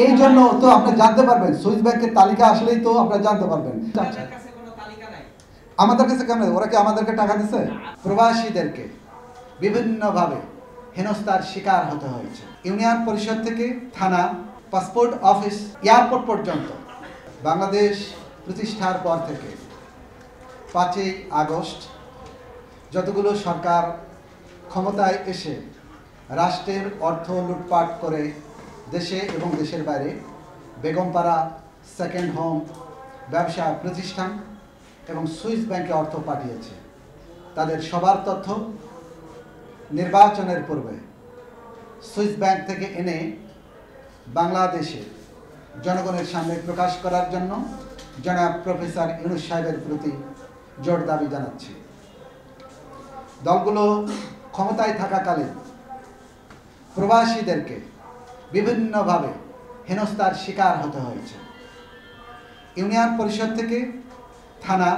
এই জন্য তো আপনি জানতে পারবেন, সুইস ব্যাংকের তালিকা আসলেই তো আপনারা জানতে পারবেন। আমাদের কাছে কেন? ওরা কি আমাদেরকে টাকা দিচ্ছে? প্রবাসীদেরকে বিভিন্নভাবে হেনস্থার শিকার হতে হয়েছে। ইউনিয়ন পরিষদ থেকে থানা, পাসপোর্ট অফিস, এয়ারপোর্ট পর্যন্ত বাংলাদেশ প্রতিষ্ঠার পর থেকে 5ই আগস্ট যতগুলো সরকার ক্ষমতায় এসে রাষ্ট্রের অর্থ লুটপাট করে দেশে এবং দেশের বাইরে বেগমপাড়া, সেকেন্ড হোম, ব্যবসা প্রতিষ্ঠান এবং সুইস ব্যাংকে অর্থ পাঠিয়েছে, তাদের সবার তথ্য নির্বাচনের পূর্বে সুইস ব্যাংক থেকে এনে বাংলাদেশে জনগণের সামনে প্রকাশ করার জন্য জনাব প্রফেসর ইউনূস সাহেবের প্রতি জোর দাবি জানাচ্ছি। দলগুলো ক্ষমতায় থাকাকালীন প্রবাসীদেরকে বিভিন্নভাবে হেনস্থার শিকার হতে হয়েছে। ইউনিয়ন পরিষদ থেকে থানা,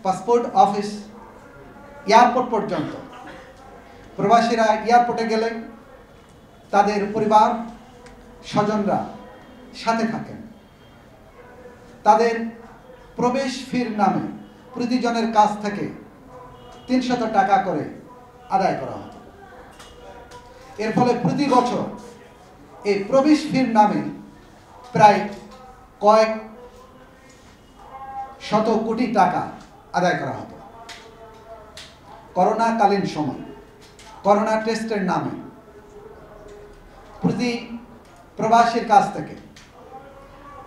পাসপোর্ট অফিস, এয়ারপোর্ট পর্যন্ত প্রবাসীরা এয়ারপোর্টে গেলে তাদের পরিবার স্বজনরা সাথে থাকেন। তাদের প্রবেশ ফির নামে প্রতিজনের কাছ থেকে 300 টাকা করে আদায় করা হতো। এর ফলে প্রতি বছর এই প্রবেশ ফির নামে প্রায় কয়েক শত কোটি টাকা আদায় করা হতো। করোনাকালীন সময় করোনা টেস্টের নামে প্রতি প্রবাসীর কাছ থেকে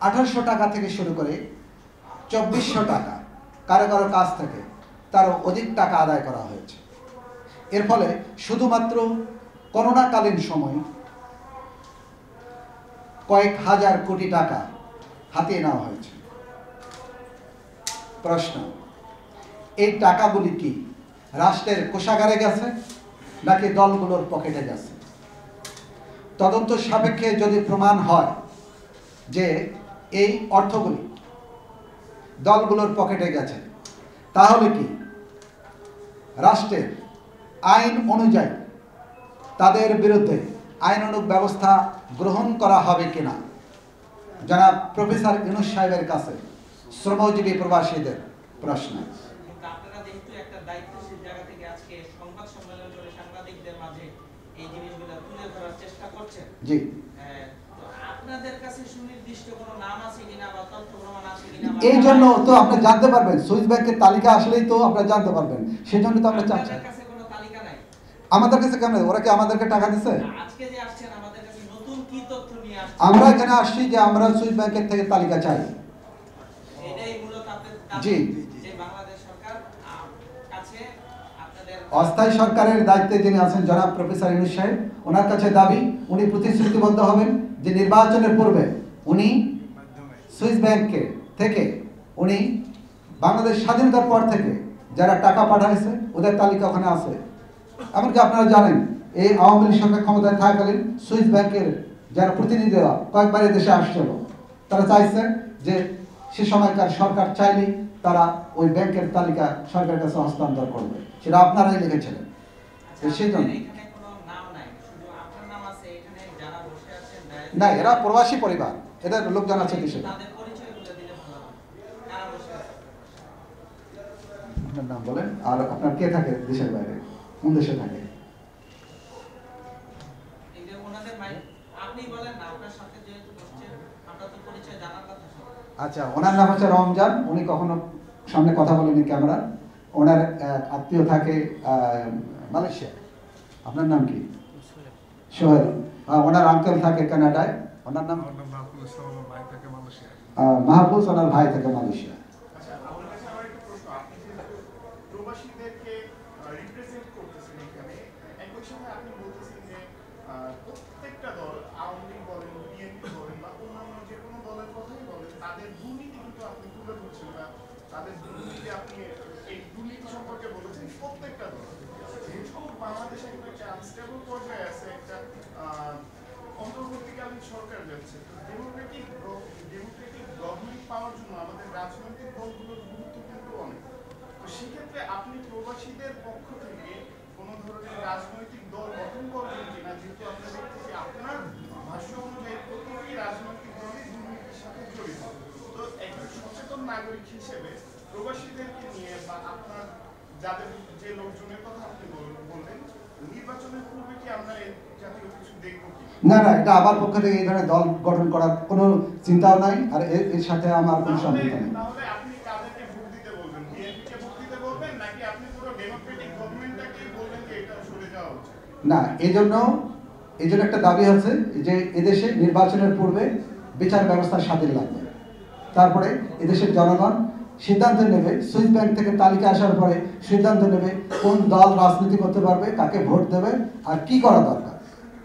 1800 টাকা থেকে শুরু করে 2400 টাকা কারো কারো কাছ থেকে তারও অধিক টাকা আদায় করা হয়েছে। এর ফলে শুধুমাত্র করোনাকালীন সময় কয়েক হাজার কোটি টাকা হাতিয়ে নেওয়া হয়েছে। প্রশ্ন, এই টাকাগুলি কি রাষ্ট্রের কোষাগারে গেছে নাকি দলগুলোর পকেটে গেছে? তদন্ত সাপেক্ষে যদি প্রমাণ হয় যে এই অর্থগুলি দলগুলোর পকেটে গেছে, তাহলে কি রাষ্ট্রের আইন অনুযায়ী তাদের বিরুদ্ধে আইনানুগ ব্যবস্থা গ্রহণ করা হবে কিনা? জনাব প্রফেসর ইউনূস সাহেবের কাছে শ্রমজীবী প্রবাসীদের প্রশ্ন। আপনারা যেহেতু একটা দায়িত্বশীল জায়গা থেকে আজকে সংবাদ সম্মেলন করে সাংবাদিকদের মাঝে এই জিনিসগুলো তুলে ধরার চেষ্টা করছেন, জি, তো আপনাদের কাছে সুনির্দিষ্ট কোনো নাম আছে কিনা বা তথ্য প্রমাণ আছে কিনা? এই জন্য তো আপনি জানতে পারবেন, সুইস ব্যাংকের তালিকা আসলেই তো আপনারা জানতে পারবেন, সেজন্য তো আমরা চাচ্ছি। আপনাদের কাছে কোনো তালিকা নাই? আমাদের কাছে কেন? ওরা কি আমাদেরকে টাকা দিচ্ছে? আজকে যে আসছেন আমাদের কাছে নতুন কি তথ্য নিয়ে আসছেন? আমরা এখানে আসছি যে আমরা সুইস ব্যাংকের থেকে তালিকা চাই। এটাই মূলত আপনাদের দাবি জি, যে বাংলাদেশ সরকার কাছে আপনাদের অস্থায়ী সরকারের দায়িত্বে যিনি আছেন জনাব প্রফেসর ইউনূস সাহেব, ওনার কাছে দাবি, উনি প্রতিশ্রুতিবদ্ধ হবেন যে নির্বাচনের পূর্বে উনি সুইস ব্যাংকে থেকে উনি বাংলাদেশ স্বাধীনতার পর থেকে যারা টাকা পাঠাইছে ওদের তালিকা ওখানে আছে। এমনকি আপনারা জানেন এই আওয়ামী লীগ সরকার ক্ষমতায় থাকাকালীন সুইস ব্যাংকের যারা প্রতিনিধিরা কয়েকবার দেশে আসছিল, তারা চাইছে যে সে সময়কার সরকার চাইলেই তারা ওই ব্যাংকের তালিকা সরকারের কাছে হস্তান্তর করবে, সেটা আপনারাই লিখেছিলেন। সেই জন্য না, এরা প্রবাসী পরিবার, এদের লোকজন আছে দেশে। আপনার নাম বলেন, আর আপনার কে থাকে দেশের বাইরে, কোন দেশে থাকে? আচ্ছা, ওনার নাম হচ্ছে রমজান। উনি কখনো সামনে কথা বলেনি ক্যামেরা। ওনার আত্মীয় থাকে মালয়েশিয়া। আপনার নাম কি? সোহেল। ওনার আঙ্কেল থাকে কানাডায়। ওনার নাম মাহফুজ। ওনার ভাই থাকে মালয়েশিয়া। প্রত্যেকটা দল, আওয়ামী লীগ বলেন, বিএনপি বলেন বা অন্যান্য যে কোনো দলের কথাই বলেন, তাদের দুর্নীতি কিন্তু আপনি তুলে ধরছেন বা তাদের দুর্নীতি, আপনি এই দুর্নীতি সম্পর্কে বলেছেন প্রত্যেকটা দল। যেহেতু বাংলাদেশে কিন্তু একটা আনস্টেবল পর্যায়ে আছে, একটা অন্তর্বর্তীকালীন সরকার যাচ্ছে, ডেমোক্রেটিক গভর্নমেন্ট পাওয়ার জন্য আমাদের রাজনৈতিক দলগুলোর গুরুত্ব কিন্তু অনেক। তো সেক্ষেত্রে আপনি প্রবাসীদের পক্ষ থেকে কোনো ধরনের রাজনৈতিক দল গঠন নাগরিক হিসেবে প্রবাসীদেরকে নিয়ে বা আপনার যাদের যে লোকজনের কথা আপনি বললেন নির্বাচনের পূর্বে কি আমরা এই জাতীয় কিছু দেখবো কি? না না, এটা আমার পক্ষ থেকে এই ধরনের দল গঠন করার কোনো চিন্তাও নাই, আর এর সাথে আমার কোনো সম্পর্ক নেই। তাহলে আপনি কাদেরকে ভোট দিতে বলবেন? বিএনপিকে ভোট দিতে বলবেন নাকি আপনি পুরো ডেমোক্রেটিক গভর্নমেন্টটাকে বলবেন যে এটা সরে যাওয়া উচিত? না, এই জন্য একটা দাবি আছে যে এদেশে নির্বাচনের পূর্বে বিচার ব্যবস্থা স্বাধীন লাগবে। তারপরে এদেশের জনগণ সিদ্ধান্ত নেবে, সুইস ব্যাংক থেকে তালিকা আসার পরে সিদ্ধান্ত নেবে কোন দল রাজনীতি করতে পারবে, কাকে ভোট দেবে, আর কি করা দরকার।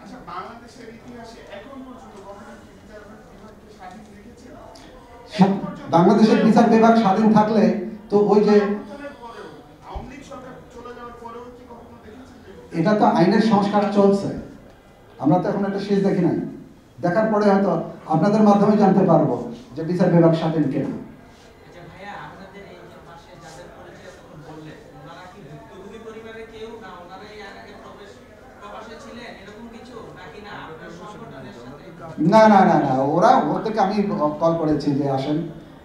আচ্ছা, বাংলাদেশের ইতিহাসে এখন পর্যন্ত কখনো কি বিচার বিভাগকে স্বাধীন রেখেছে? বাংলাদেশের বিচার বিভাগ স্বাধীন থাকলে তো ওই যে আওয়ামী লীগ সরকার চলে যাওয়ার পরেও কি কখনো দেখেছেন? এটা তো আইনের সংস্কার চলছে, আমরা তো এখন একটা শেষ দেখি নাই। দেখার পরে হয়তো আপনাদের মাধ্যমে জানতে পারবো যে বিচার বিভাগ স্বাধীন কেন। আচ্ছা ভাইয়া, আপনাদের এই যে পাশে যাদের পরিচয় তখন বললেন, ওনারা কি ভুক্তভোগী পরিবারের কেউ না? ওনারা এই আগে প্রবাসে ছিলেন এরকম কিছু নাকি না আপনার সংগঠনের সাথে? না না না না, ওদেরকে আমি কল করেছি যে আসেন।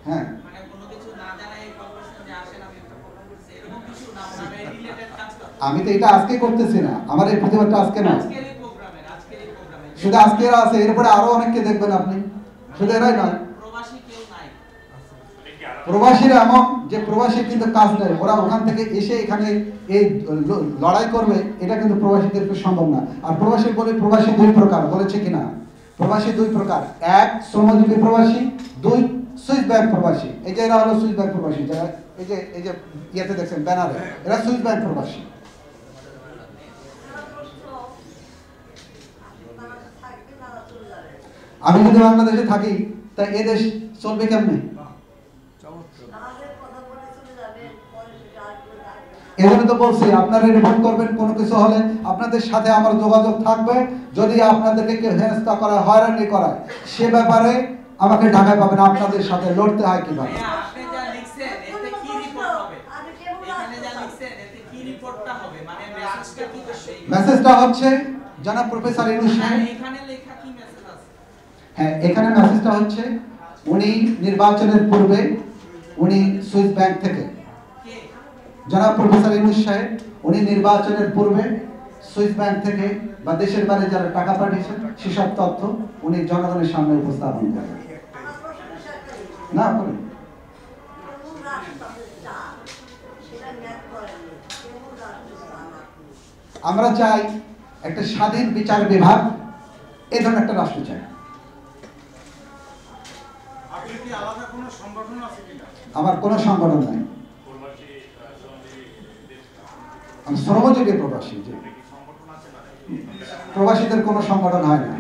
হ্যাঁ, মানে কোনো কিছু না জানাই কল করছেন যে আসেন, আমি একটা প্রোগ্রাম করছি এরকম কিছু না? ওনারা এই রিলেটেড কাজ করে? আমি তো এটা আজকে করতেছি না, আমার এই প্রতিবাদটা আজকে না, আজকের এই প্রোগ্রামে শুধু আজকে এরা আছে, এরপরে আরো অনেককে দেখবেন আপনি, শুধু এরাই নয়। প্রবাসী কেউ নাই? প্রবাসীরা এমন যে প্রবাসী কিন্তু কাজ নেই, ওরা ওখান থেকে এসে এখানে এই লড়াই করবে, এটা কিন্তু প্রবাসীদের সম্ভব না। আর প্রবাসী বলে প্রবাসী দুই প্রকার, বলেছে কিনা? প্রবাসী দুই প্রকার, এক শ্রমজীবী প্রবাসী, দুই সুইস ব্যাংক প্রবাসী। এই যে এরা হলো সুইস ব্যাংক প্রবাসী, যারা এই যে ইয়েতে দেখছেন ব্যানারে, এরা সুইস ব্যাংক প্রবাসী। আমি যদি বাংলাদেশে থাকি তা এ দেশ চলবে কেমনে? এজন্য তো বলছি আপনারা রিপোর্ট করবেন, কোনো কিছু হলে আপনাদের সাথে আমার যোগাযোগ থাকবে। যদি আপনাদেরকে কেউ হেনস্থা করা, হয়রানি করা, সে ব্যাপারে আমাকে ঢাকায় পাবেন। আপনাদের সাথে লড়তে হয় কিভাবে। আপনি যা লিখছেন এতে কি রিপোর্ট হবে? এখানে যা লিখছেন এতে কি রিপোর্টটা হবে? মানে মেসেজটা কি আসবে? মেসেজটা হচ্ছে জনাব প্রফেসর ইউনূস সাহেব, এখানে লেখা কি মেসেজ আছে? হ্যাঁ, এখানে মেসেজটা হচ্ছে উনি নির্বাচনের পূর্বে উনি সুইস ব্যাংক থেকে, জনাব প্রফেসর ইউনূস সাহেব, উনি নির্বাচনের পূর্বে সুইস ব্যাংক থেকে বা দেশের বাইরে যারা টাকা পাঠিয়েছেন সেসব তথ্য উনি জনগণের সামনে উপস্থাপন করেন। না বলুন। আমরা চাই একটা স্বাধীন বিচার বিভাগ, এই ধরনের একটা রাষ্ট্র চাই। আমার কোনো সংগঠন নাই, আমি শ্রমজীবী প্রবাসী। প্রবাসীদের কোনো সংগঠন হয় না।